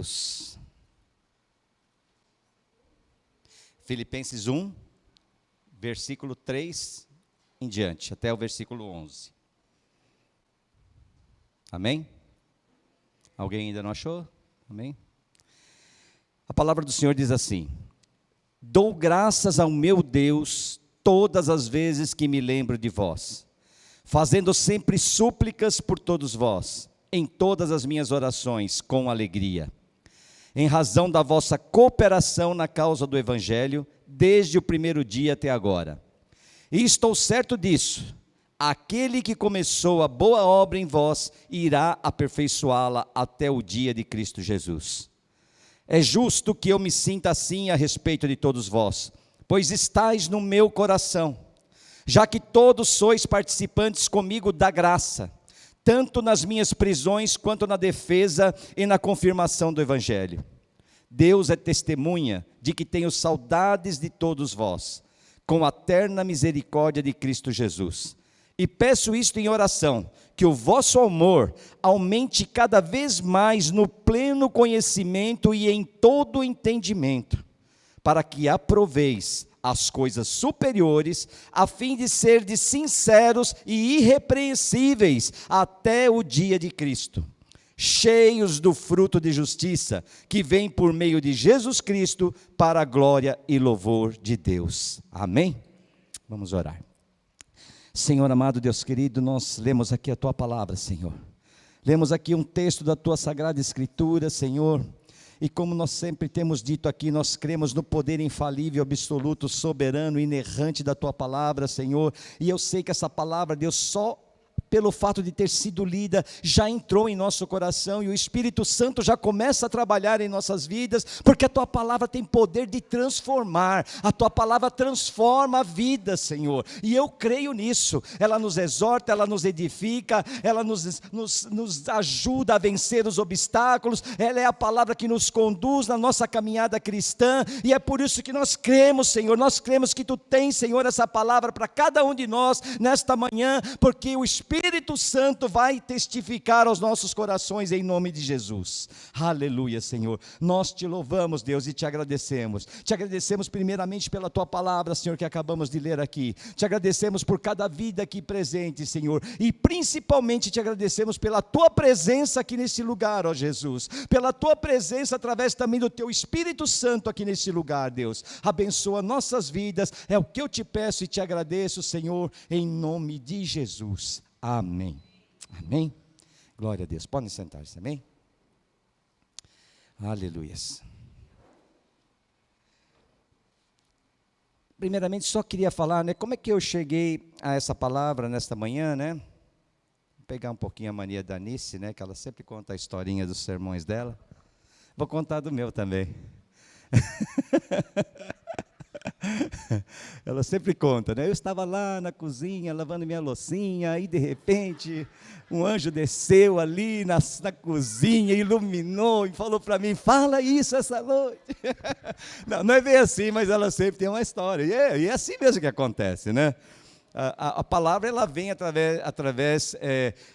Deus. Filipenses 1, versículo 3 em diante, até o versículo 11. Amém? Alguém ainda não achou? Amém? A palavra do Senhor diz assim: dou graças ao meu Deus todas as vezes que me lembro de vós, fazendo sempre súplicas por todos vós, em todas as minhas orações, com alegria, em razão da vossa cooperação na causa do Evangelho, desde o primeiro dia até agora. E estou certo disso, aquele que começou a boa obra em vós, irá aperfeiçoá-la até o dia de Cristo Jesus. É justo que eu me sinta assim a respeito de todos vós, pois estáis no meu coração, já que todos sois participantes comigo da graça, tanto nas minhas prisões, quanto na defesa e na confirmação do Evangelho. Deus é testemunha de que tenho saudades de todos vós, com a terna misericórdia de Cristo Jesus. E peço isto em oração, que o vosso amor aumente cada vez mais no pleno conhecimento e em todo entendimento, para que aproveis as coisas superiores, a fim de serdes sinceros e irrepreensíveis até o dia de Cristo, cheios do fruto de justiça, que vem por meio de Jesus Cristo, para a glória e louvor de Deus. Amém? Vamos orar. Senhor amado, Deus querido, nós lemos aqui a Tua palavra, Senhor. Lemos aqui um texto da Tua Sagrada Escritura, Senhor. E como nós sempre temos dito aqui, nós cremos no poder infalível, absoluto, soberano, inerrante da Tua palavra, Senhor. E eu sei que essa palavra, Deus, só pelo fato de ter sido lida, já entrou em nosso coração, e o Espírito Santo já começa a trabalhar em nossas vidas, porque a Tua palavra tem poder de transformar, a Tua palavra transforma a vida, Senhor, e eu creio nisso. Ela nos exorta, ela nos edifica, ela nos ajuda a vencer os obstáculos, ela é a palavra que nos conduz na nossa caminhada cristã, e é por isso que nós cremos, Senhor, nós cremos que Tu tens, Senhor, essa palavra para cada um de nós, nesta manhã, porque o Espírito Santo vai testificar aos nossos corações em nome de Jesus. Aleluia, Senhor. Nós Te louvamos, Deus, e Te agradecemos. Te agradecemos primeiramente pela Tua palavra, Senhor, que acabamos de ler aqui. Te agradecemos por cada vida aqui presente, Senhor, e principalmente Te agradecemos pela Tua presença aqui nesse lugar, ó Jesus, pela Tua presença através também do Teu Espírito Santo aqui nesse lugar, Deus. Abençoa nossas vidas, é o que eu Te peço e Te agradeço, Senhor, em nome de Jesus. Amém. Amém. Glória a Deus. Podem sentar-se, amém? Aleluias. Primeiramente, só queria falar, né, como é que eu cheguei a essa palavra nesta manhã, né? Vou pegar um pouquinho a mania da Anice, né, que ela sempre conta a historinha dos sermões dela. Vou contar do meu também. Ela sempre conta, né? Eu estava lá na cozinha, lavando minha loucinha, e de repente, um anjo desceu ali na cozinha, iluminou e falou para mim: fala isso essa noite. Não é bem assim, mas ela sempre tem uma história, e é assim mesmo que acontece, né? A palavra, ela vem através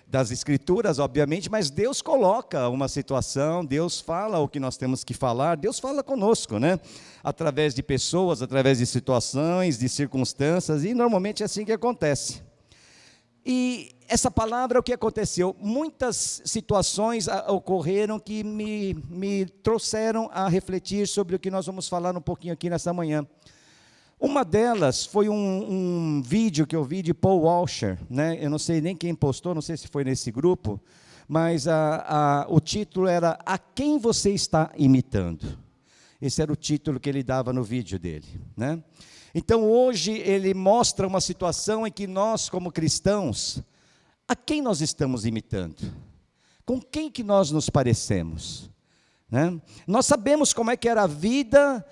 das Escrituras, obviamente, mas Deus coloca uma situação, Deus fala o que nós temos que falar, Deus fala conosco, né? Através de pessoas, através de situações, de circunstâncias, e normalmente é assim que acontece. E essa palavra, o que aconteceu? Muitas situações ocorreram que me trouxeram a refletir sobre o que nós vamos falar um pouquinho aqui nessa manhã. Uma delas foi um vídeo que eu vi de Paul Washer, né? Eu não sei nem quem postou, não sei se foi nesse grupo, mas o título era A Quem Você Está Imitando? Esse era o título que ele dava no vídeo dele, né? Então hoje ele mostra uma situação em que nós, como cristãos, a quem nós estamos imitando? Com quem que nós nos parecemos? Né? Nós sabemos como é que era a vida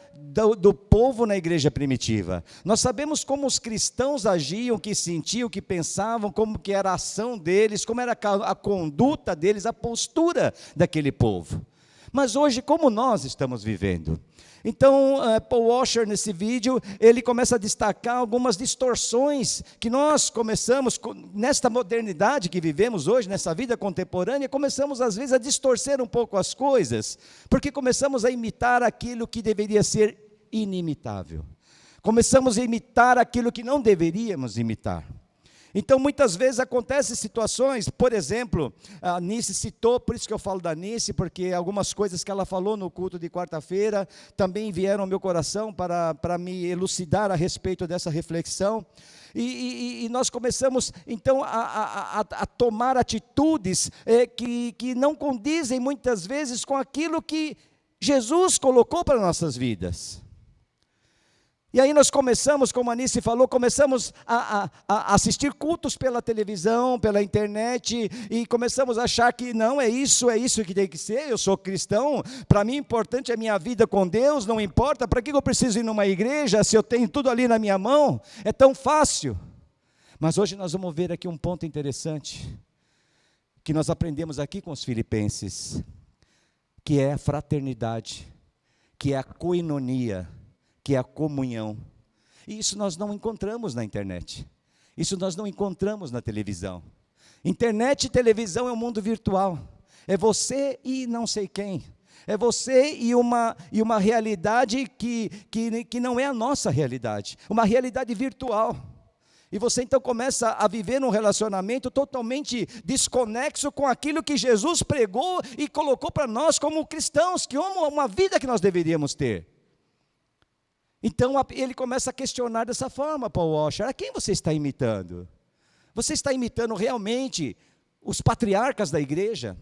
do povo na igreja primitiva. Nós sabemos como os cristãos agiam, que sentiam, que pensavam, como que era a ação deles, como era a conduta deles, a postura daquele povo. Mas hoje, como nós estamos vivendo? Então, Paul Washer, nesse vídeo, ele começa a destacar algumas distorções que nós começamos, nesta modernidade que vivemos hoje, nessa vida contemporânea, começamos às vezes a distorcer um pouco as coisas, porque começamos a imitar aquilo que deveria ser inimitável. Começamos a imitar aquilo que não deveríamos imitar. Então, muitas vezes acontecem situações, por exemplo, a Nice citou, por isso que eu falo da Nice, porque algumas coisas que ela falou no culto de quarta-feira também vieram ao meu coração para me elucidar a respeito dessa reflexão. E nós começamos, então, a tomar atitudes que não condizem muitas vezes com aquilo que Jesus colocou para nossas vidas. E aí nós começamos, como a Anice falou, começamos a assistir cultos pela televisão, pela internet, e começamos a achar que não, é isso que tem que ser, eu sou cristão, para mim o importante é a minha vida com Deus, não importa, para que eu preciso ir numa igreja, se eu tenho tudo ali na minha mão, é tão fácil. Mas hoje nós vamos ver aqui um ponto interessante, que nós aprendemos aqui com os filipenses, que é a fraternidade, que é a koinonia, que é a comunhão. E isso nós não encontramos na internet. Isso nós não encontramos na televisão. Internet e televisão é um mundo virtual. É você e não sei quem. É você e uma realidade que não é a nossa realidade. Uma realidade virtual. E você então começa a viver um relacionamento totalmente desconexo com aquilo que Jesus pregou e colocou para nós como cristãos, que uma vida que nós deveríamos ter. Então ele começa a questionar dessa forma, Paul Washer: a quem você está imitando? Você está imitando realmente os patriarcas da igreja?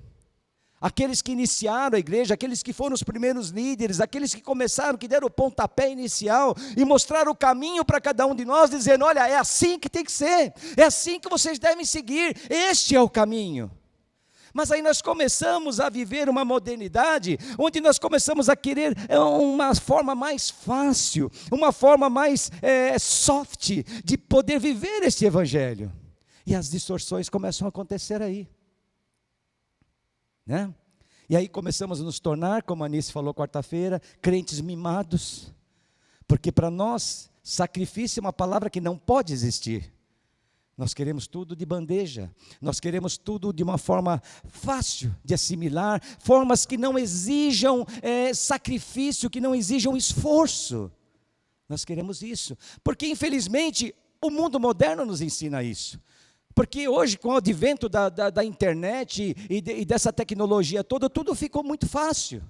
Aqueles que iniciaram a igreja, aqueles que foram os primeiros líderes, aqueles que começaram, que deram o pontapé inicial e mostraram o caminho para cada um de nós, dizendo: olha, é assim que tem que ser, é assim que vocês devem seguir, este é o caminho. Mas aí nós começamos a viver uma modernidade, onde nós começamos a querer uma forma mais fácil, uma forma mais soft, de poder viver esse evangelho. E as distorções começam a acontecer aí. Né? E aí começamos a nos tornar, como a Anice falou quarta-feira, crentes mimados. Porque para nós, sacrifício é uma palavra que não pode existir. Nós queremos tudo de bandeja, nós queremos tudo de uma forma fácil de assimilar, formas que não exijam sacrifício, que não exijam esforço. Nós queremos isso, porque infelizmente o mundo moderno nos ensina isso. Porque hoje, com o advento da internet e dessa tecnologia toda, tudo ficou muito fácil.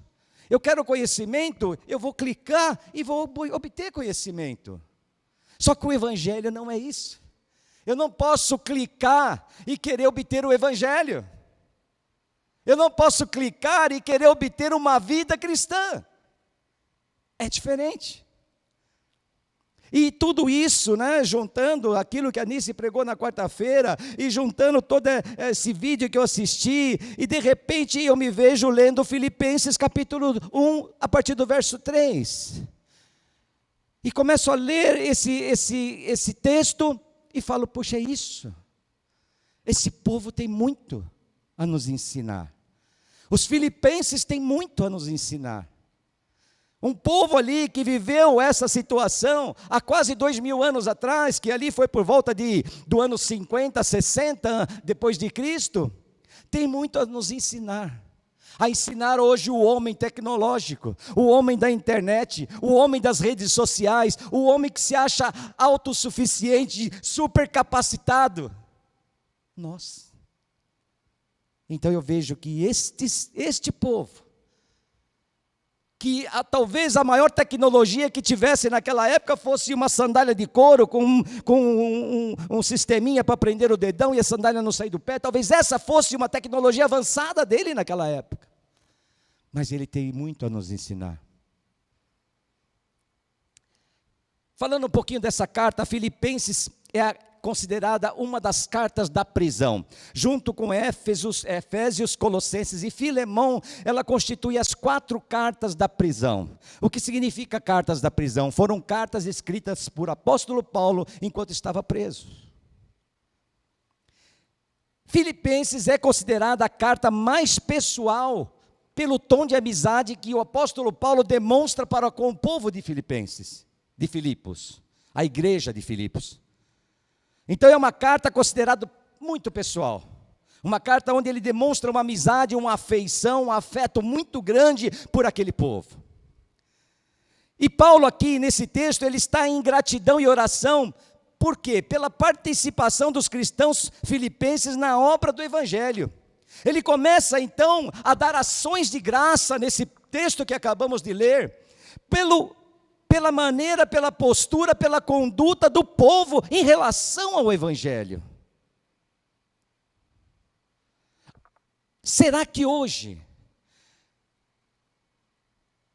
Eu quero conhecimento, eu vou clicar e vou obter conhecimento. Só que o evangelho não é isso. Eu não posso clicar e querer obter o evangelho. Eu não posso clicar e querer obter uma vida cristã. É diferente. E tudo isso, né, juntando aquilo que a Anice pregou na quarta-feira, e juntando todo esse vídeo que eu assisti, e de repente eu me vejo lendo Filipenses capítulo 1, a partir do verso 3. E começo a ler esse texto, e falo: puxa, é isso. Esse povo tem muito a nos ensinar. Os filipenses têm muito a nos ensinar. Um povo ali que viveu essa situação há quase 2000 anos atrás, que ali foi por volta do ano 50, 60 depois de Cristo, tem muito a nos ensinar. A ensinar hoje o homem tecnológico, o homem da internet, o homem das redes sociais, o homem que se acha autossuficiente, super capacitado. Nós. Então eu vejo que este povo, que talvez a maior tecnologia que tivesse naquela época fosse uma sandália de couro com um sisteminha para prender o dedão e a sandália não sair do pé, talvez essa fosse uma tecnologia avançada dele naquela época. Mas ele tem muito a nos ensinar. Falando um pouquinho dessa carta, a Filipenses é considerada uma das cartas da prisão. Junto com Efésios, Colossenses e Filemão, ela constitui as 4 cartas da prisão. O que significa cartas da prisão? Foram cartas escritas por apóstolo Paulo enquanto estava preso. Filipenses é considerada a carta mais pessoal pelo tom de amizade que o apóstolo Paulo demonstra para com o povo de Filipos, a igreja de Filipos. Então é uma carta considerada muito pessoal, uma carta onde ele demonstra uma amizade, uma afeição, um afeto muito grande por aquele povo. E Paulo aqui nesse texto, ele está em gratidão e oração, por quê? Pela participação dos cristãos filipenses na obra do Evangelho. Ele começa então a dar ações de graça nesse texto que acabamos de ler, pela maneira, pela postura, pela conduta do povo em relação ao Evangelho. Será que hoje,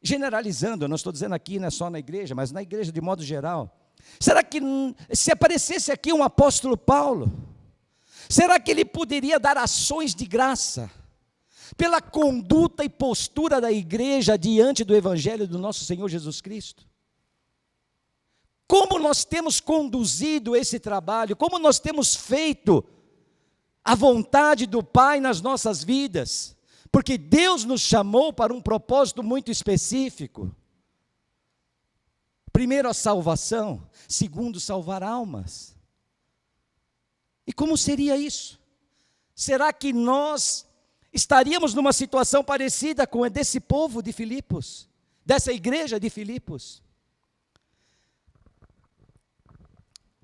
generalizando, eu não estou dizendo aqui não é só na igreja, mas na igreja de modo geral, será que se aparecesse aqui um apóstolo Paulo, será que ele poderia dar ações de graça pela conduta e postura da igreja diante do Evangelho do nosso Senhor Jesus Cristo? Como nós temos conduzido esse trabalho, como nós temos feito a vontade do Pai nas nossas vidas, porque Deus nos chamou para um propósito muito específico. Primeiro, a salvação. Segundo, salvar almas. E como seria isso? Será que nós estaríamos numa situação parecida com a desse povo de Filipos, dessa igreja de Filipos?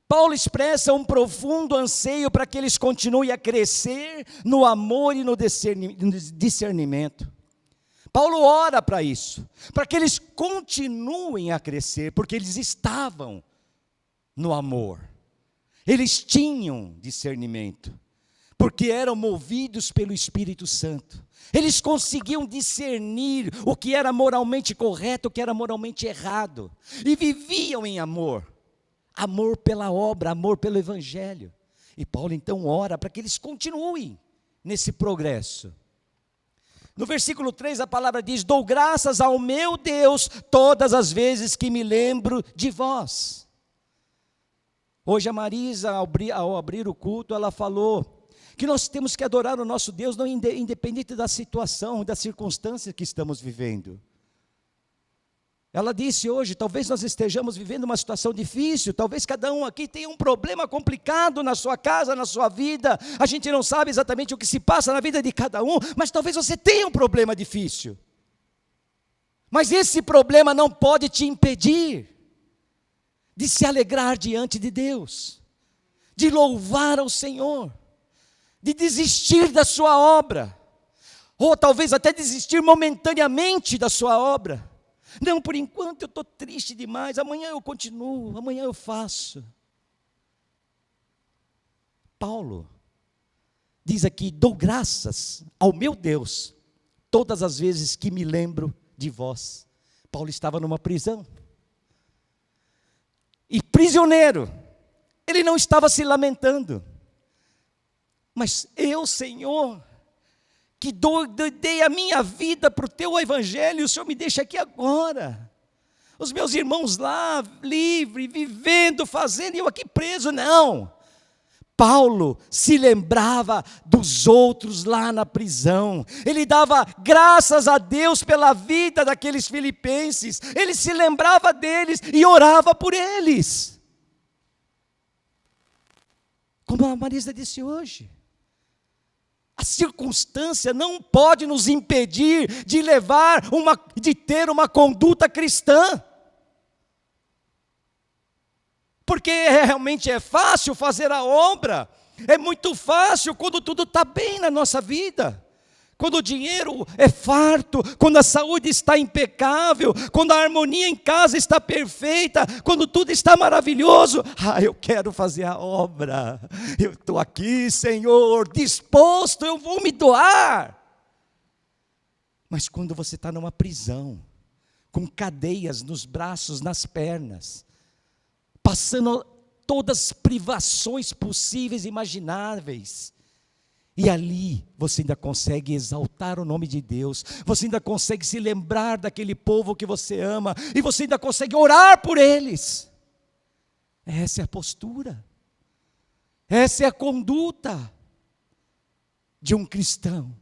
Paulo expressa um profundo anseio para que eles continuem a crescer no amor e no discernimento. Paulo ora para isso, para que eles continuem a crescer, porque eles estavam no amor. Eles tinham discernimento, porque eram movidos pelo Espírito Santo. Eles conseguiam discernir o que era moralmente correto, o que era moralmente errado, e viviam em amor. Amor pela obra, amor pelo Evangelho. E Paulo então ora para que eles continuem nesse progresso. No versículo 3 a palavra diz: dou graças ao meu Deus todas as vezes que me lembro de vós. Hoje a Marisa, ao abrir o culto, ela falou que nós temos que adorar o nosso Deus, não independente da situação, da circunstância que estamos vivendo. Ela disse hoje, talvez nós estejamos vivendo uma situação difícil, talvez cada um aqui tenha um problema complicado na sua casa, na sua vida, a gente não sabe exatamente o que se passa na vida de cada um, mas talvez você tenha um problema difícil. Mas esse problema não pode te impedir de se alegrar diante de Deus, de louvar ao Senhor, de desistir da sua obra, ou talvez até desistir momentaneamente da sua obra. Não, por enquanto eu estou triste demais, amanhã eu continuo, amanhã eu faço. Paulo diz aqui: dou graças ao meu Deus todas as vezes que me lembro de vós. Paulo estava numa prisão. E prisioneiro, ele não estava se lamentando. Mas eu, Senhor, que dei a minha vida para o teu Evangelho, o Senhor me deixa aqui agora. Os meus irmãos lá, livre, vivendo, fazendo, e eu aqui preso. Não. Paulo se lembrava dos outros lá na prisão. Ele dava graças a Deus pela vida daqueles filipenses. Ele se lembrava deles e orava por eles. Como a Marisa disse hoje. A circunstância não pode nos impedir de ter uma conduta cristã. Porque realmente é fácil fazer a obra, é muito fácil quando tudo está bem na nossa vida. Quando o dinheiro é farto, quando a saúde está impecável, quando a harmonia em casa está perfeita, quando tudo está maravilhoso. Eu quero fazer a obra, eu estou aqui, Senhor, disposto, eu vou me doar. Mas quando você está numa prisão, com cadeias nos braços, nas pernas, passando todas as privações possíveis e imagináveis, e ali você ainda consegue exaltar o nome de Deus, você ainda consegue se lembrar daquele povo que você ama, e você ainda consegue orar por eles. Essa é a postura, essa é a conduta de um cristão.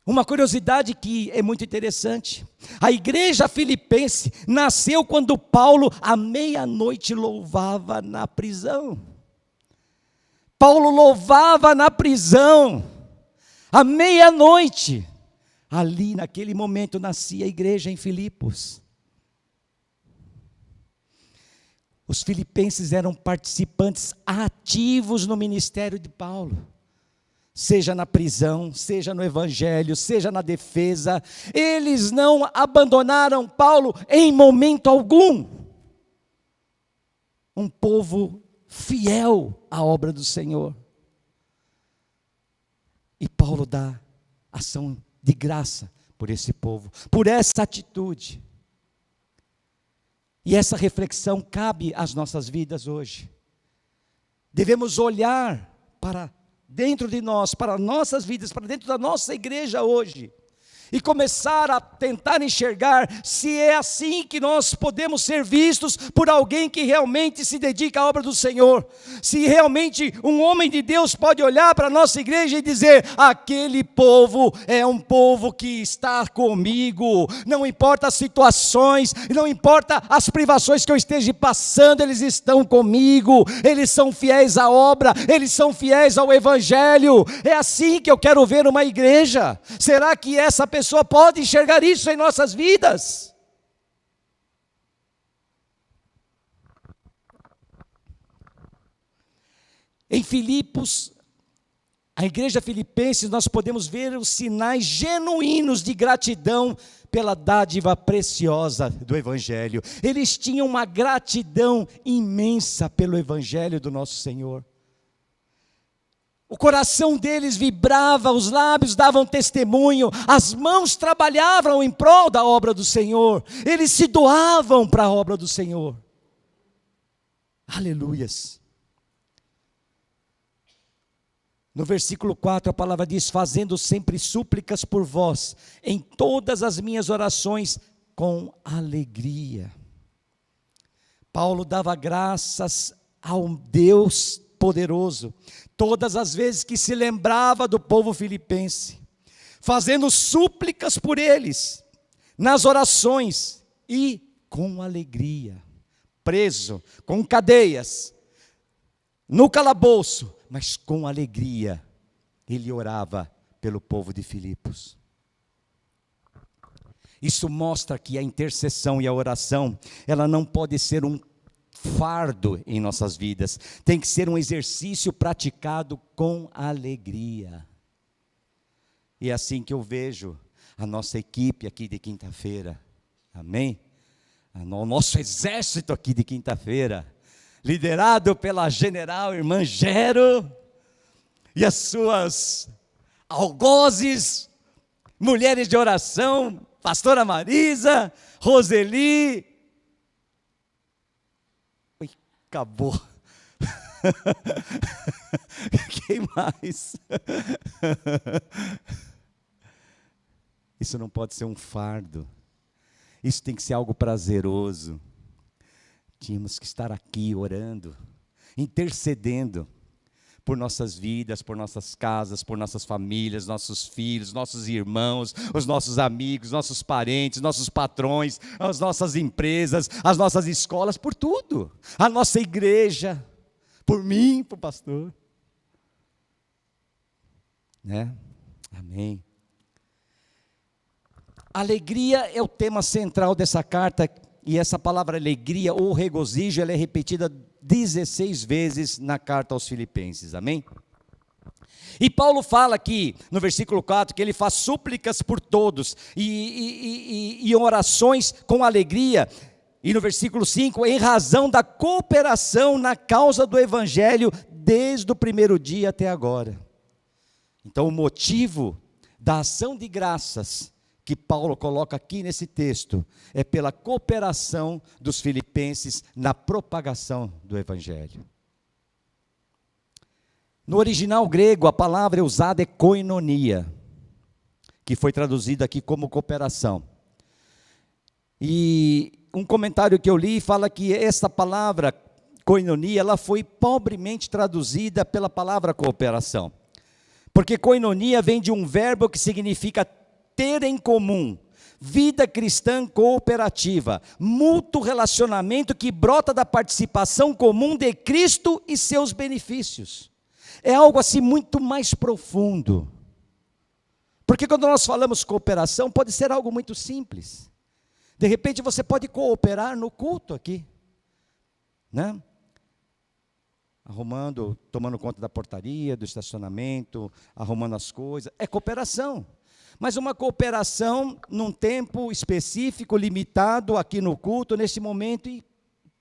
Uma curiosidade que é muito interessante: a igreja filipense nasceu quando Paulo, à meia-noite, louvava na prisão. Paulo louvava na prisão, à meia-noite. Ali, naquele momento, nascia a igreja em Filipos. Os filipenses eram participantes ativos no ministério de Paulo. Seja na prisão, seja no evangelho, seja na defesa, eles não abandonaram Paulo em momento algum. Um povo fiel à obra do Senhor. E Paulo dá ação de graça por esse povo, por essa atitude. E essa reflexão cabe às nossas vidas hoje. Devemos olhar para dentro de nós, para nossas vidas, para dentro da nossa igreja hoje, e começar a tentar enxergar se é assim que nós podemos ser vistos por alguém que realmente se dedica à obra do Senhor. Se realmente um homem de Deus pode olhar para a nossa igreja e dizer: aquele povo é um povo que está comigo, não importa as situações, não importa as privações que eu esteja passando, eles estão comigo, eles são fiéis à obra, eles são fiéis ao evangelho. É assim que eu quero ver uma igreja. Será que essa pessoa pode enxergar isso em nossas vidas? Em Filipos, a igreja filipense, nós podemos ver os sinais genuínos de gratidão pela dádiva preciosa do evangelho. Eles tinham uma gratidão imensa pelo evangelho do nosso Senhor. O coração deles vibrava, os lábios davam testemunho, as mãos trabalhavam em prol da obra do Senhor, eles se doavam para a obra do Senhor. Aleluias. No versículo 4 a palavra diz: fazendo sempre súplicas por vós, em todas as minhas orações, com alegria. Paulo dava graças ao Deus poderoso, todas as vezes que se lembrava do povo filipense, fazendo súplicas por eles, nas orações, e com alegria, preso, com cadeias, no calabouço, mas com alegria, ele orava pelo povo de Filipos. Isso mostra que a intercessão e a oração, ela não pode ser um fardo em nossas vidas, tem que ser um exercício praticado com alegria. E é assim que eu vejo a nossa equipe aqui de quinta-feira, amém? O nosso exército aqui de quinta-feira, liderado pela general irmã Gero, e as suas algozes, mulheres de oração, pastora Marisa, Roseli. Acabou. Quem mais? Isso não pode ser um fardo. Isso tem que ser algo prazeroso. Tínhamos que estar aqui orando, intercedendo por nossas vidas, por nossas casas, por nossas famílias, nossos filhos, nossos irmãos, os nossos amigos, nossos parentes, nossos patrões, as nossas empresas, as nossas escolas, por tudo. A nossa igreja, por mim, por pastor. Né? Amém. Alegria é o tema central dessa carta, e essa palavra alegria ou regozijo, ela é repetida 16 vezes na carta aos Filipenses, amém? E Paulo fala aqui, no versículo 4, que ele faz súplicas por todos, e orações com alegria, e no versículo 5, em razão da cooperação na causa do evangelho, desde o primeiro dia até agora. Então o motivo da ação de graças, que Paulo coloca aqui nesse texto, é pela cooperação dos filipenses na propagação do evangelho. No original grego, a palavra usada é koinonia, que foi traduzida aqui como cooperação. E um comentário que eu li fala que essa palavra koinonia, ela foi pobremente traduzida pela palavra cooperação. Porque koinonia vem de um verbo que significa ter em comum, vida cristã cooperativa, mútuo relacionamento que brota da participação comum de Cristo e seus benefícios. É algo assim muito mais profundo. Porque quando nós falamos cooperação, pode ser algo muito simples. De repente você pode cooperar no culto aqui, né? Arrumando, tomando conta da portaria, do estacionamento, arrumando as coisas, é cooperação. Mas uma cooperação num tempo específico, limitado aqui no culto, nesse momento e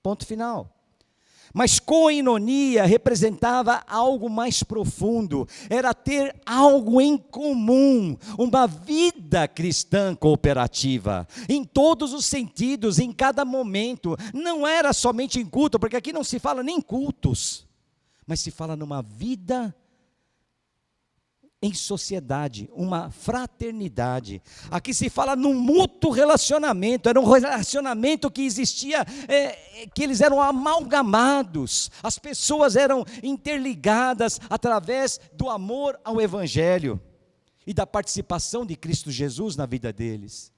ponto final. Mas koinonia representava algo mais profundo, era ter algo em comum, uma vida cristã cooperativa, em todos os sentidos, em cada momento. Não era somente em culto, porque aqui não se fala nem em cultos, mas se fala numa vida em sociedade, uma fraternidade. Aqui se fala num mútuo relacionamento, era um relacionamento que existia, que eles eram amalgamados, as pessoas eram interligadas através do amor ao Evangelho e da participação de Cristo Jesus na vida deles.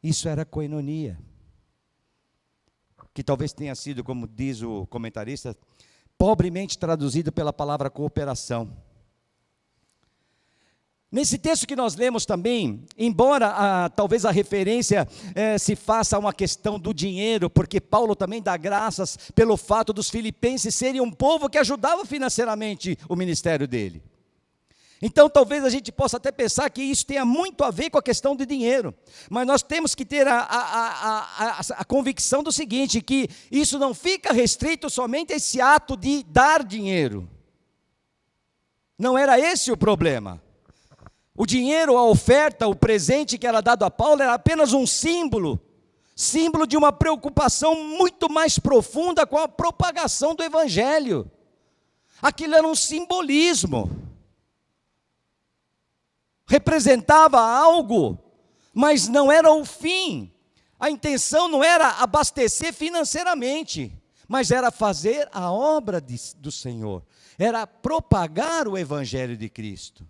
Isso era koinonia, que talvez tenha sido, como diz o comentarista, pobremente traduzido pela palavra cooperação. Nesse texto que nós lemos também, embora talvez a referência se faça a uma questão do dinheiro, porque Paulo também dá graças pelo fato dos filipenses serem um povo que ajudava financeiramente o ministério dele. Então talvez a gente possa até pensar que isso tenha muito a ver com a questão do dinheiro, mas nós temos que ter a convicção do seguinte, que isso não fica restrito somente a esse ato de dar dinheiro. Não era esse o problema. O dinheiro, a oferta, o presente que era dado a Paulo era apenas um símbolo de uma preocupação muito mais profunda com a propagação do Evangelho. Aquilo era um simbolismo. Representava algo, mas não era o fim. A intenção não era abastecer financeiramente, mas era fazer a obra do Senhor, era propagar o Evangelho de Cristo.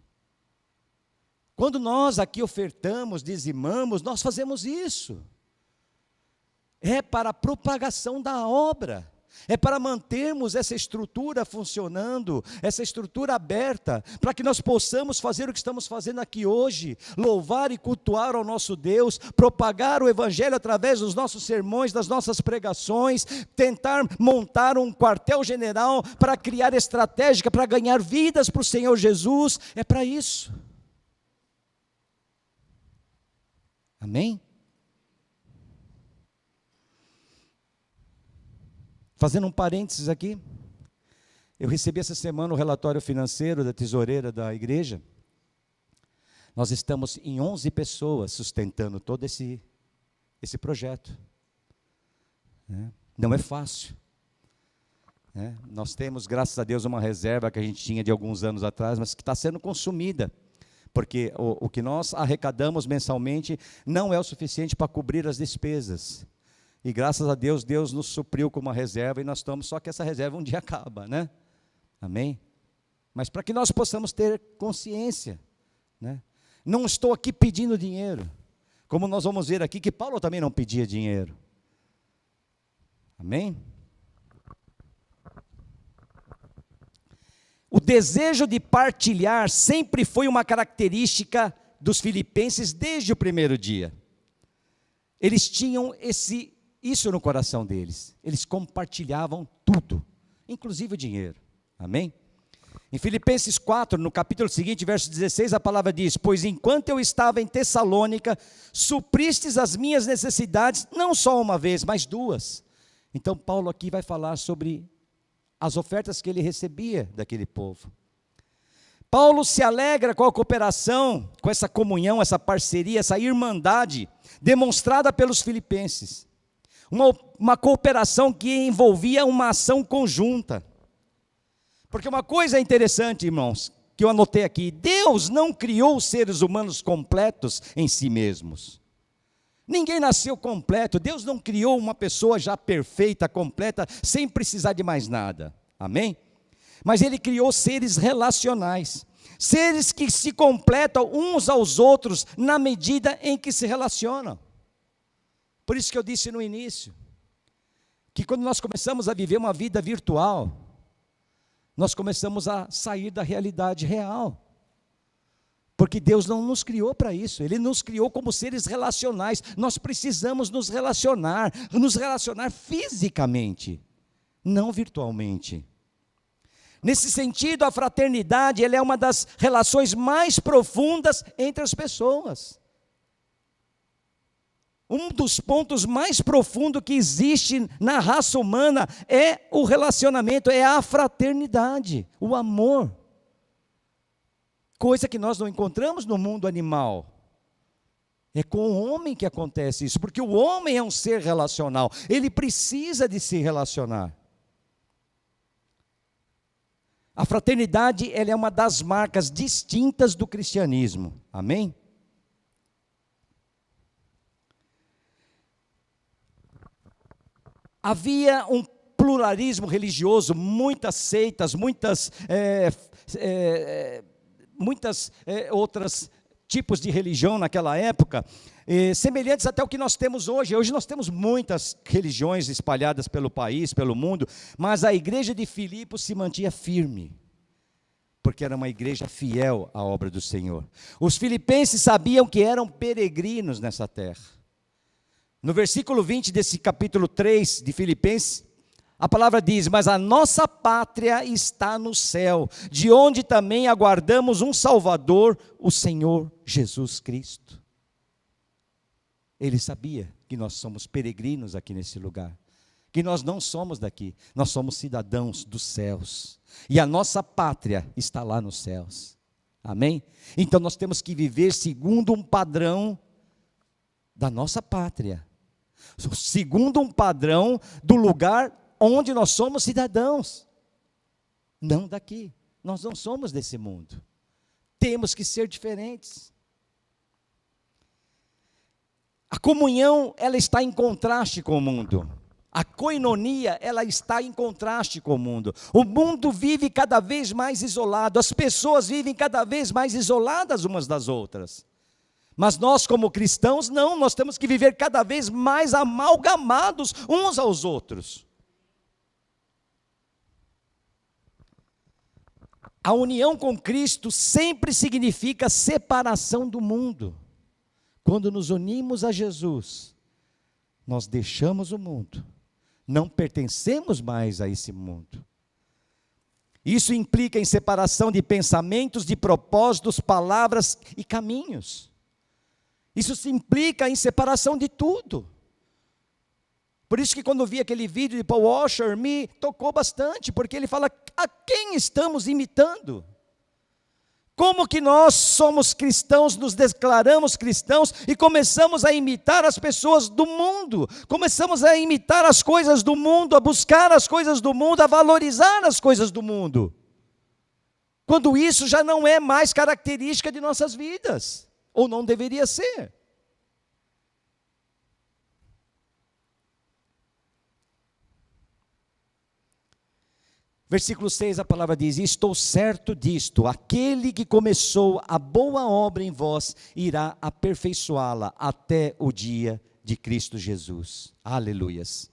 Quando nós aqui ofertamos, dizimamos, nós fazemos isso. É para a propagação da obra. É para mantermos essa estrutura funcionando, essa estrutura aberta, para que nós possamos fazer o que estamos fazendo aqui hoje, louvar e cultuar ao nosso Deus, propagar o Evangelho através dos nossos sermões, das nossas pregações, tentar montar um quartel-general para criar estratégia, para ganhar vidas para o Senhor Jesus. É para isso. Amém? Fazendo um parênteses aqui, eu recebi essa semana o relatório financeiro da tesoureira da igreja. Nós estamos em 11 pessoas sustentando todo esse projeto. Não é fácil. Nós temos, graças a Deus, uma reserva que a gente tinha de alguns anos atrás, mas que está sendo consumida. Porque o que nós arrecadamos mensalmente não é o suficiente para cobrir as despesas. E graças a Deus, Deus nos supriu com uma reserva e nós estamos, só que essa reserva um dia acaba, né? Amém? Mas para que nós possamos ter consciência, né? Não estou aqui pedindo dinheiro, como nós vamos ver aqui que Paulo também não pedia dinheiro. Amém? O desejo de partilhar sempre foi uma característica dos filipenses desde o primeiro dia. Eles tinham isso no coração deles. Eles compartilhavam tudo, inclusive o dinheiro. Amém? Em Filipenses 4, no capítulo seguinte, verso 16, a palavra diz: pois enquanto eu estava em Tessalônica, supristes as minhas necessidades, não só uma vez, mas duas. Então Paulo aqui vai falar sobre as ofertas que ele recebia daquele povo. Paulo se alegra com a cooperação, com essa comunhão, essa parceria, essa irmandade demonstrada pelos filipenses. Uma cooperação que envolvia uma ação conjunta. Porque uma coisa interessante, irmãos, que eu anotei aqui: Deus não criou os seres humanos completos em si mesmos. Ninguém nasceu completo. Deus não criou uma pessoa já perfeita, completa, sem precisar de mais nada. Amém? Mas Ele criou seres relacionais. seres que se completam uns aos outros na medida em que se relacionam. Por isso que eu disse no início, que quando nós começamos a viver uma vida virtual, nós começamos a sair da realidade real. Porque Deus não nos criou para isso, Ele nos criou como seres relacionais. Nós precisamos nos relacionar fisicamente, não virtualmente. Nesse sentido, a fraternidade, ela é uma das relações mais profundas entre as pessoas. Um dos pontos mais profundos que existe na raça humana é o relacionamento, é a fraternidade, o amor. Coisa que nós não encontramos no mundo animal. É com o homem que acontece isso, porque o homem é um ser relacional, ele precisa de se relacionar. A fraternidade, ela é uma das marcas distintas do cristianismo, amém? Havia um pluralismo religioso, muitas seitas, muitas outros tipos de religião naquela época, semelhantes até ao que nós temos hoje. Hoje nós temos muitas religiões espalhadas pelo país, pelo mundo, mas a igreja de Filipos se mantinha firme, porque era uma igreja fiel à obra do Senhor. Os filipenses sabiam que eram peregrinos nessa terra. No versículo 20 desse capítulo 3 de Filipenses, a palavra diz: mas a nossa pátria está no céu, de onde também aguardamos um Salvador, o Senhor Jesus Cristo. Ele sabia que nós somos peregrinos aqui nesse lugar, que nós não somos daqui, nós somos cidadãos dos céus, e a nossa pátria está lá nos céus, amém? Então nós temos que viver segundo um padrão da nossa pátria, segundo um padrão do lugar onde nós somos cidadãos, não daqui. Nós não somos desse mundo, temos que ser diferentes. A comunhão, ela está em contraste com o mundo. A koinonia, ela está em contraste com o mundo. O mundo vive cada vez mais isolado, as pessoas vivem cada vez mais isoladas umas das outras. Mas nós, como cristãos, não, nós temos que viver cada vez mais amalgamados uns aos outros. A união com Cristo sempre significa separação do mundo. Quando nos unimos a Jesus, nós deixamos o mundo, não pertencemos mais a esse mundo. Isso implica em separação de pensamentos, de propósitos, palavras e caminhos. Isso se implica em separação de tudo. Por isso que quando eu vi aquele vídeo de Paul Washer, me tocou bastante, porque ele fala: a quem estamos imitando? Como que nós somos cristãos, nos declaramos cristãos e começamos a imitar as pessoas do mundo, começamos a imitar as coisas do mundo, a buscar as coisas do mundo, a valorizar as coisas do mundo, quando isso já não é mais característica de nossas vidas, ou não deveria ser. Versículo 6, a palavra diz: estou certo disto, aquele que começou a boa obra em vós, irá aperfeiçoá-la até o dia de Cristo Jesus. Aleluias.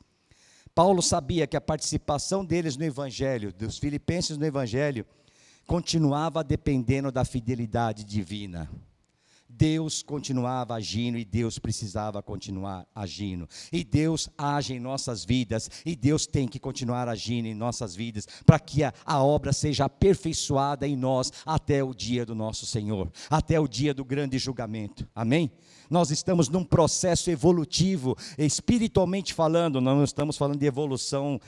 Paulo sabia que a participação deles no Evangelho, dos filipenses no Evangelho, continuava dependendo da fidelidade divina. Deus continuava agindo e Deus precisava continuar agindo. E Deus age em nossas vidas e Deus tem que continuar agindo em nossas vidas para que a obra seja aperfeiçoada em nós até o dia do nosso Senhor, até o dia do grande julgamento. Amém? Nós estamos num processo evolutivo, espiritualmente falando, não estamos falando de evolução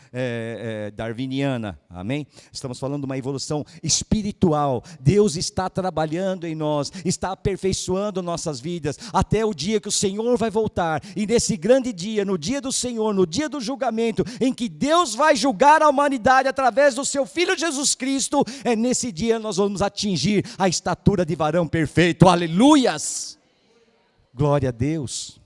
darwiniana, amém? Estamos falando de uma evolução espiritual. Deus está trabalhando em nós, está aperfeiçoando nossas vidas, até o dia que o Senhor vai voltar, e nesse grande dia, no dia do Senhor, no dia do julgamento, em que Deus vai julgar a humanidade através do seu Filho Jesus Cristo, é nesse dia nós vamos atingir a estatura de varão perfeito, aleluias! Glória a Deus.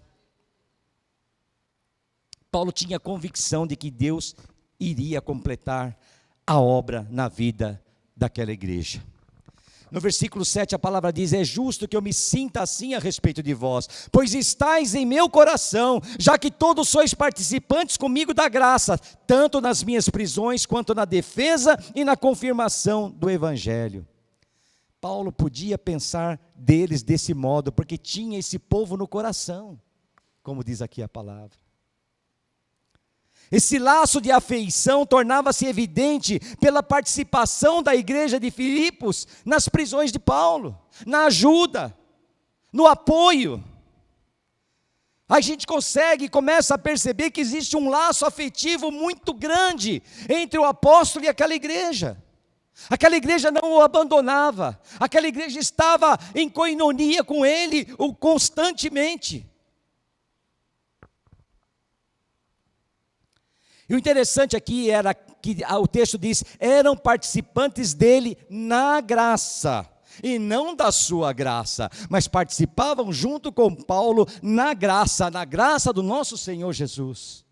Paulo tinha convicção de que Deus iria completar a obra na vida daquela igreja. no versículo 7 a palavra diz: é justo que eu me sinta assim a respeito de vós, pois estáis em meu coração, já que todos sois participantes comigo da graça, tanto nas minhas prisões, quanto na defesa e na confirmação do Evangelho. Paulo podia pensar deles desse modo, porque tinha esse povo no coração, como diz aqui a palavra. Esse laço de afeição tornava-se evidente pela participação da igreja de Filipos nas prisões de Paulo, na ajuda, no apoio. A gente começa a perceber que existe um laço afetivo muito grande entre o apóstolo e aquela igreja. Aquela igreja não o abandonava, aquela igreja estava em coinonia com ele constantemente. E o interessante aqui era que o texto diz: eram participantes dele na graça, e não da sua graça, mas participavam junto com Paulo na graça do nosso Senhor Jesus.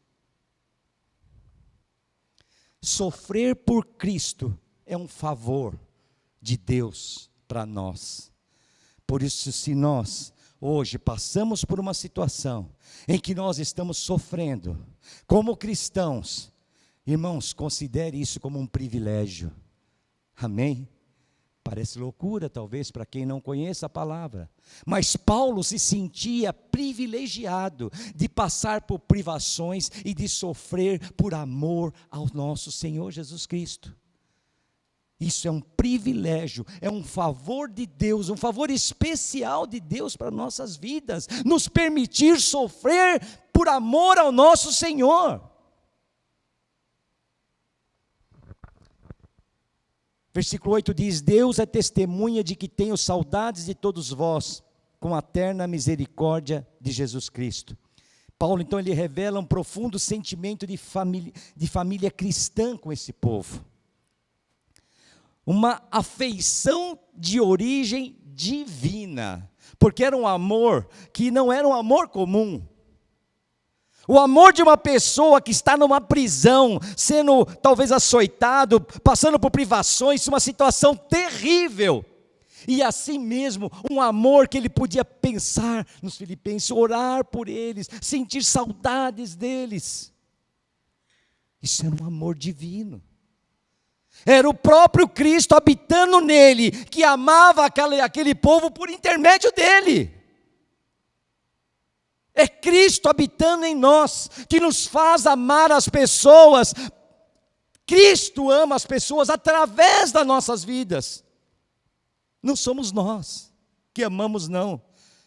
Sofrer por Cristo é um favor de Deus para nós. Por isso, se nós hoje passamos por uma situação em que nós estamos sofrendo, como cristãos, irmãos, considere isso como um privilégio. Amém? Parece loucura talvez para quem não conhece a palavra, mas Paulo se sentia privilegiado de passar por privações e de sofrer por amor ao nosso Senhor Jesus Cristo. Isso é um privilégio, é um favor de Deus, um favor especial de Deus para nossas vidas, nos permitir sofrer por amor ao nosso Senhor. Versículo 8 diz: Deus é testemunha de que tenho saudades de todos vós, com a terna misericórdia de Jesus Cristo. Paulo então ele revela um profundo sentimento de família cristã com esse povo. Uma afeição de origem divina, porque era um amor que não era um amor comum. O amor de uma pessoa que está numa prisão, sendo talvez açoitado, passando por privações, uma situação terrível. E assim mesmo, um amor que ele podia pensar nos filipenses, orar por eles, sentir saudades deles. Isso era um amor divino. Era o próprio Cristo habitando nele, que amava aquele povo por intermédio dele. É Cristo habitando em nós, que nos faz amar as pessoas. Cristo ama as pessoas através das nossas vidas. Não somos nós que amamos, não,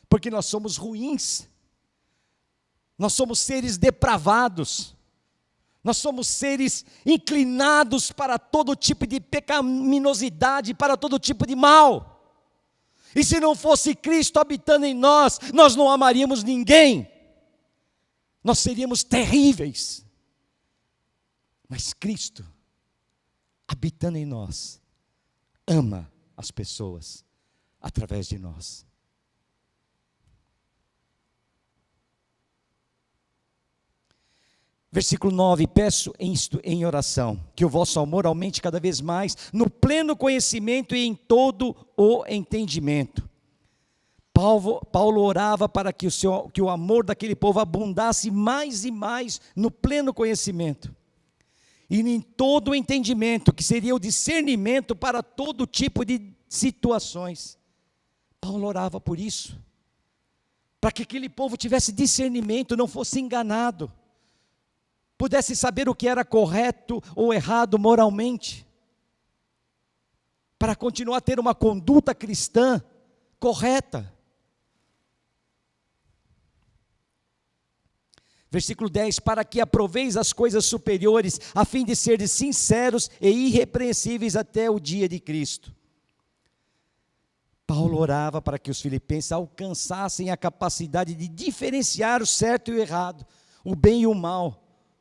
porque nós somos ruins. Nós somos seres depravados. Nós somos seres inclinados para todo tipo de pecaminosidade, para todo tipo de mal. E se não fosse Cristo habitando em nós, nós não amaríamos ninguém. Nós seríamos terríveis. Mas Cristo, habitando em nós, ama as pessoas através de nós. Versículo 9, peço em oração, que o vosso amor aumente cada vez mais, no pleno conhecimento e em todo o entendimento. Paulo orava para que o amor daquele povo abundasse mais e mais no pleno conhecimento. E em todo o entendimento, que seria o discernimento para todo tipo de situações. Paulo orava por isso, para que aquele povo tivesse discernimento, não fosse enganado, pudesse saber o que era correto ou errado moralmente, para continuar a ter uma conduta cristã correta. Versículo 10, para que aproveis as coisas superiores, a fim de seres sinceros e irrepreensíveis até o dia de Cristo. Paulo orava para que os filipenses alcançassem a capacidade de diferenciar o certo e o errado, o bem e o mal,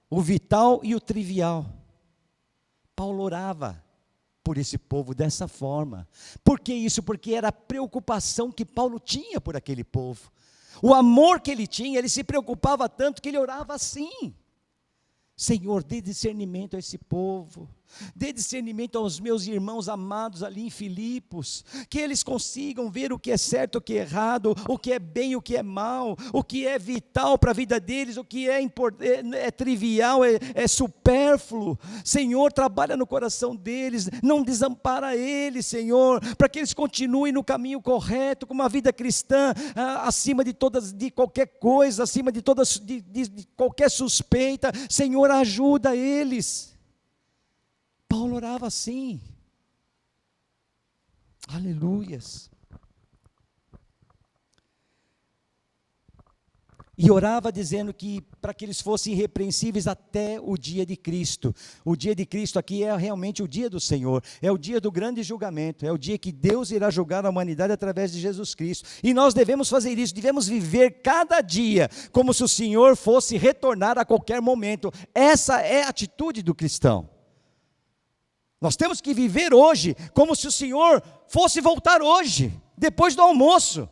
o vital e o trivial. Paulo orava por esse povo dessa forma. Por que isso? Porque era a preocupação que Paulo tinha por aquele povo. O amor que ele tinha, ele se preocupava tanto que ele orava assim: Senhor, dê discernimento a esse povo, Dê discernimento aos meus irmãos amados ali em Filipos, que eles consigam ver o que é certo, o que é errado, o que é bem, o que é mal, o que é vital para a vida deles, o que é trivial, é supérfluo. Senhor, trabalha no coração deles, não desampara eles, Senhor, para que eles continuem no caminho correto, com uma vida cristã, acima de qualquer coisa, acima de qualquer suspeita. Senhor, ajuda eles. Paulo orava assim, aleluias, e orava dizendo que para que eles fossem irrepreensíveis até o dia de Cristo. O dia de Cristo aqui é realmente o dia do Senhor, é o dia do grande julgamento, é o dia que Deus irá julgar a humanidade através de Jesus Cristo, e nós devemos fazer isso, devemos viver cada dia como se o Senhor fosse retornar a qualquer momento. Essa é a atitude do cristão. Nós temos que viver hoje como se o Senhor fosse voltar hoje, depois do almoço.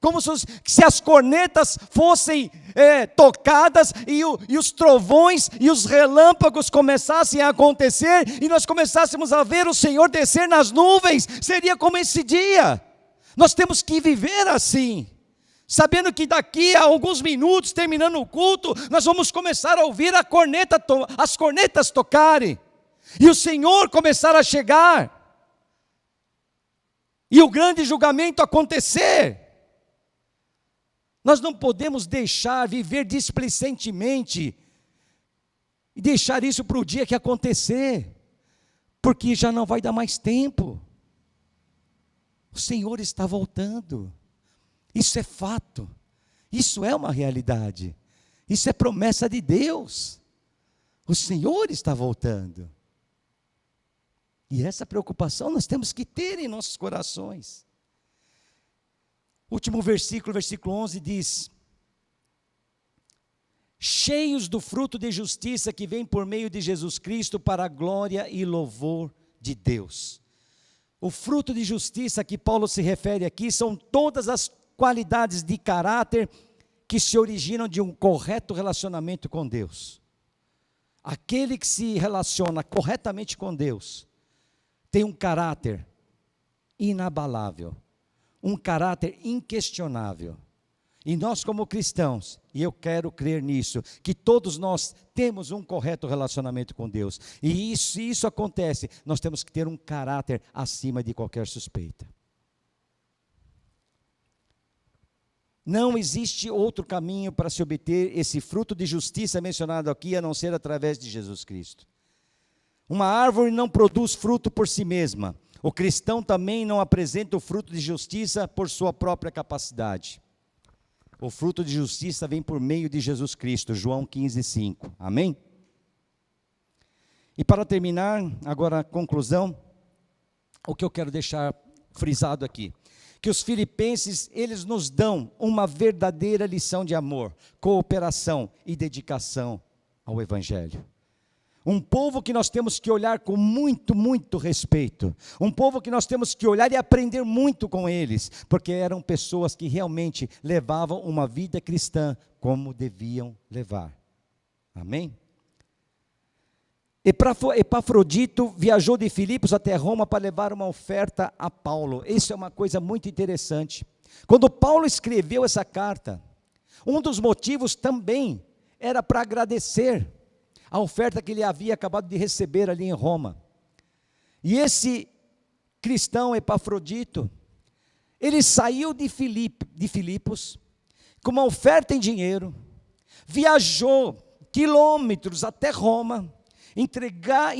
Como se as cornetas fossem tocadas e os trovões e os relâmpagos começassem a acontecer e nós começássemos a ver o Senhor descer nas nuvens. Seria como esse dia. Nós temos que viver assim, sabendo que daqui a alguns minutos, terminando o culto, nós vamos começar a ouvir as cornetas tocarem, e o Senhor começar a chegar, e o grande julgamento acontecer. Nós não podemos deixar viver displicentemente, e deixar isso para o dia que acontecer, porque já não vai dar mais tempo. O Senhor está voltando. Isso é fato, isso é uma realidade, isso é promessa de Deus. O Senhor está voltando, e essa preocupação nós temos que ter em nossos corações. Último versículo, versículo 11 diz: cheios do fruto de justiça que vem por meio de Jesus Cristo para a glória e louvor de Deus. O fruto de justiça a que Paulo se refere aqui são todas as qualidades de caráter que se originam de um correto relacionamento com Deus. Aquele que se relaciona corretamente com Deus tem um caráter inabalável, um caráter inquestionável. E nós como cristãos, e eu quero crer nisso, que todos nós temos um correto relacionamento com Deus. E se isso acontece, nós temos que ter um caráter acima de qualquer suspeita. Não existe outro caminho para se obter esse fruto de justiça mencionado aqui, a não ser através de Jesus Cristo. Uma árvore não produz fruto por si mesma. O cristão também não apresenta o fruto de justiça por sua própria capacidade. O fruto de justiça vem por meio de Jesus Cristo, João 15:5. Amém? E para terminar, agora a conclusão, o que eu quero deixar frisado aqui, que os filipenses, eles nos dão uma verdadeira lição de amor, cooperação e dedicação ao Evangelho. Um povo que nós temos que olhar com muito, muito respeito. Um povo que nós temos que olhar e aprender muito com eles, porque eram pessoas que realmente levavam uma vida cristã como deviam levar. Amém? Epafrodito viajou de Filipos até Roma para levar uma oferta a Paulo. Isso é uma coisa muito interessante. Quando Paulo escreveu essa carta, um dos motivos também era para agradecer a oferta que ele havia acabado de receber ali em Roma. E esse cristão Epafrodito, ele saiu de Filipos com uma oferta em dinheiro, viajou quilômetros até Roma,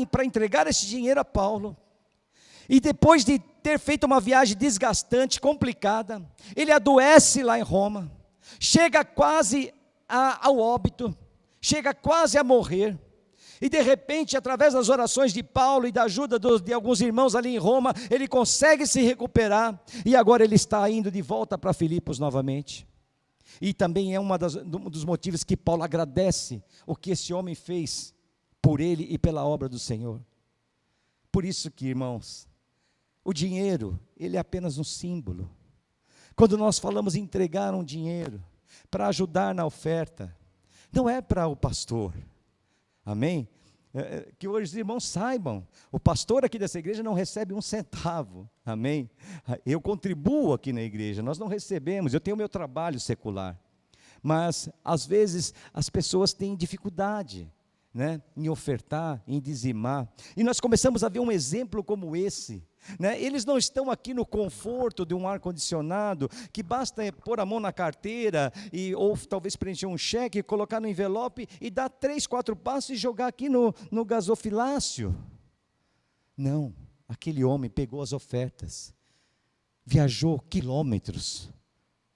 para entregar esse dinheiro a Paulo, e depois de ter feito uma viagem desgastante, complicada, ele adoece lá em Roma, chega quase ao óbito, chega quase a morrer, e de repente, através das orações de Paulo e da ajuda de alguns irmãos ali em Roma, ele consegue se recuperar, e agora ele está indo de volta para Filipos novamente. E também é um dos motivos que Paulo agradece o que esse homem fez por ele e pela obra do Senhor. Por isso que, irmãos, o dinheiro, ele é apenas um símbolo. Quando nós falamos em entregar um dinheiro para ajudar na oferta, não é para o pastor, amém? que hoje os irmãos saibam, o pastor aqui dessa igreja não recebe um centavo, amém? Eu contribuo aqui na igreja, nós não recebemos, eu tenho meu trabalho secular, mas às vezes as pessoas têm dificuldade, né, em ofertar, em dizimar, e nós começamos a ver um exemplo como esse, né? Eles não estão aqui no conforto de um ar-condicionado, que basta pôr a mão na carteira, ou talvez preencher um cheque, colocar no envelope, e dar 3, 4 passos e jogar aqui no gasofilácio. Não, aquele homem pegou as ofertas, viajou quilômetros,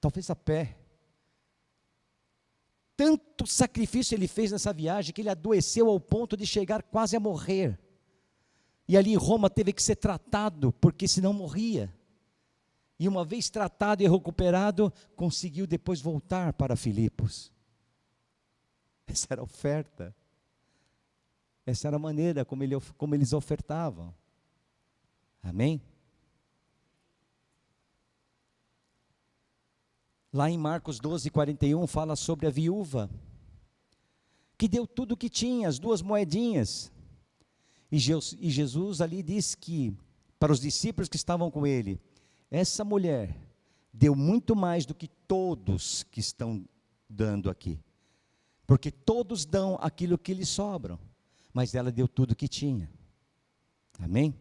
talvez a pé, tanto sacrifício ele fez nessa viagem, que ele adoeceu ao ponto de chegar quase a morrer, e ali em Roma teve que ser tratado, porque senão morria, e uma vez tratado e recuperado, conseguiu depois voltar para Filipos. Essa era a oferta, essa era a maneira como eles ofertavam, amém? Lá em Marcos 12:41 fala sobre a viúva, que deu tudo o que tinha, as 2 moedinhas, e Jesus ali diz que, para os discípulos que estavam com ele, essa mulher deu muito mais do que todos que estão dando aqui, porque todos dão aquilo que lhes sobram, mas ela deu tudo o que tinha, amém?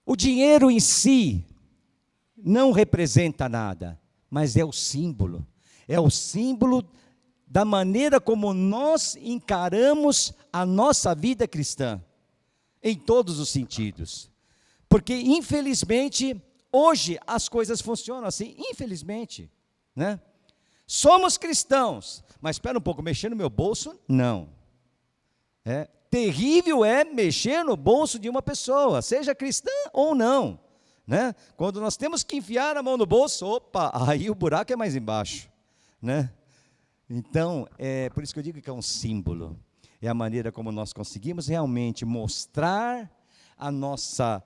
O dinheiro em si não representa nada, mas é o símbolo da maneira como nós encaramos a nossa vida cristã, em todos os sentidos, porque infelizmente, hoje as coisas funcionam assim, infelizmente, né? Somos cristãos, mas espera um pouco, mexer no meu bolso? Não. Terrível é mexer no bolso de uma pessoa, seja cristã ou não, né? Quando nós temos que enfiar a mão no bolso, opa, aí o buraco é mais embaixo, né? Então, por isso que eu digo que é um símbolo, é a maneira como nós conseguimos realmente mostrar a nossa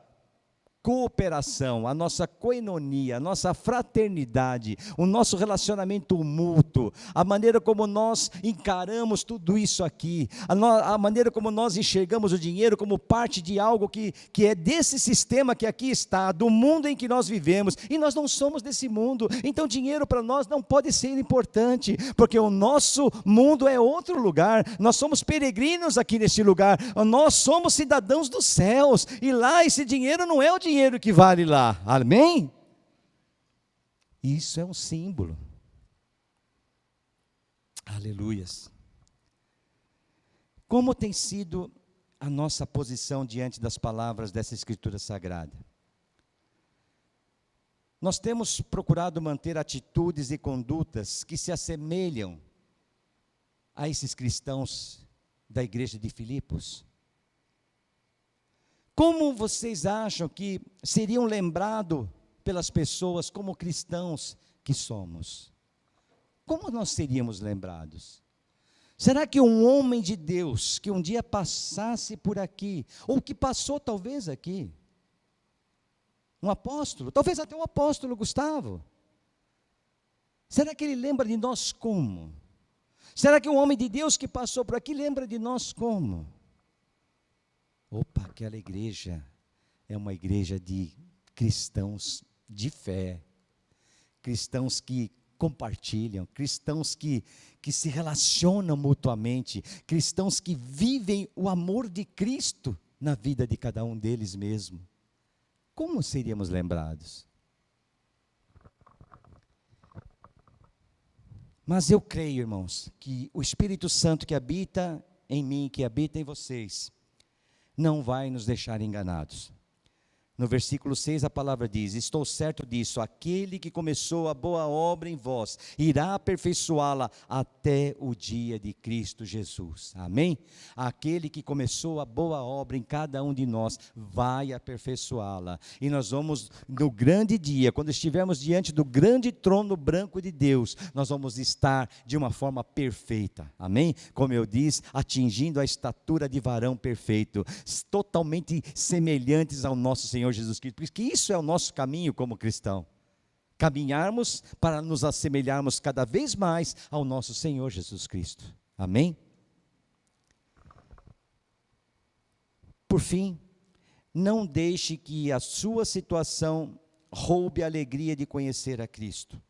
cooperação, a nossa coinonia, a nossa fraternidade, o nosso relacionamento mútuo, a maneira como nós encaramos tudo isso aqui, a maneira como nós enxergamos o dinheiro como parte de algo que é desse sistema que aqui está, do mundo em que nós vivemos, e nós não somos desse mundo, então dinheiro para nós não pode ser importante, porque o nosso mundo é outro lugar, nós somos peregrinos aqui neste lugar, nós somos cidadãos dos céus, e lá esse dinheiro não é o dinheiro que vale lá, amém? Isso é um símbolo, aleluias. Como tem sido a nossa posição diante das palavras dessa Escritura Sagrada? Nós temos procurado manter atitudes e condutas que se assemelham a esses cristãos da igreja de Filipos? Como vocês acham que seriam lembrados pelas pessoas como cristãos que somos? Como nós seríamos lembrados? Será que um homem de Deus que um dia passasse por aqui, ou que passou talvez aqui, um apóstolo, talvez até o apóstolo Gustavo, será que ele lembra de nós como? Será que um homem de Deus que passou por aqui lembra de nós como? Opa, aquela igreja é uma igreja de cristãos de fé, cristãos que compartilham, cristãos que se relacionam mutuamente, cristãos que vivem o amor de Cristo na vida de cada um deles mesmo. Como seríamos lembrados? Mas eu creio, irmãos, que o Espírito Santo que habita em mim, que habita em vocês, não vai nos deixar enganados. No versículo 6 a palavra diz: estou certo disso, aquele que começou a boa obra em vós, irá aperfeiçoá-la até o dia de Cristo Jesus, amém? Aquele que começou a boa obra em cada um de nós, vai aperfeiçoá-la, e nós vamos, no grande dia, quando estivermos diante do grande trono branco de Deus, nós vamos estar de uma forma perfeita, amém? Como eu disse, atingindo a estatura de varão perfeito, totalmente semelhantes ao nosso Senhor Jesus Cristo, porque isso é o nosso caminho como cristão, caminharmos para nos assemelharmos cada vez mais ao nosso Senhor Jesus Cristo, amém? fim, não deixe que a sua situação roube a alegria de conhecer a Cristo,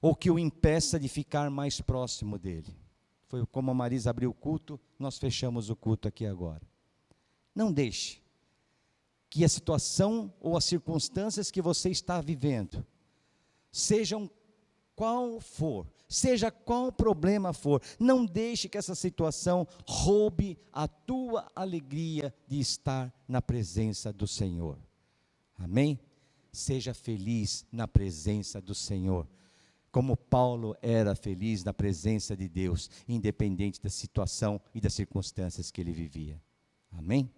ou que o impeça de ficar mais próximo dele. Foi como a Marisa abriu o culto, nós fechamos o culto aqui agora. Não deixe que a situação ou as circunstâncias que você está vivendo, sejam qual for, seja qual problema for, não deixe que essa situação roube a tua alegria de estar na presença do Senhor. Amém? Seja feliz na presença do Senhor, como Paulo era feliz na presença de Deus, independente da situação e das circunstâncias que ele vivia. Amém?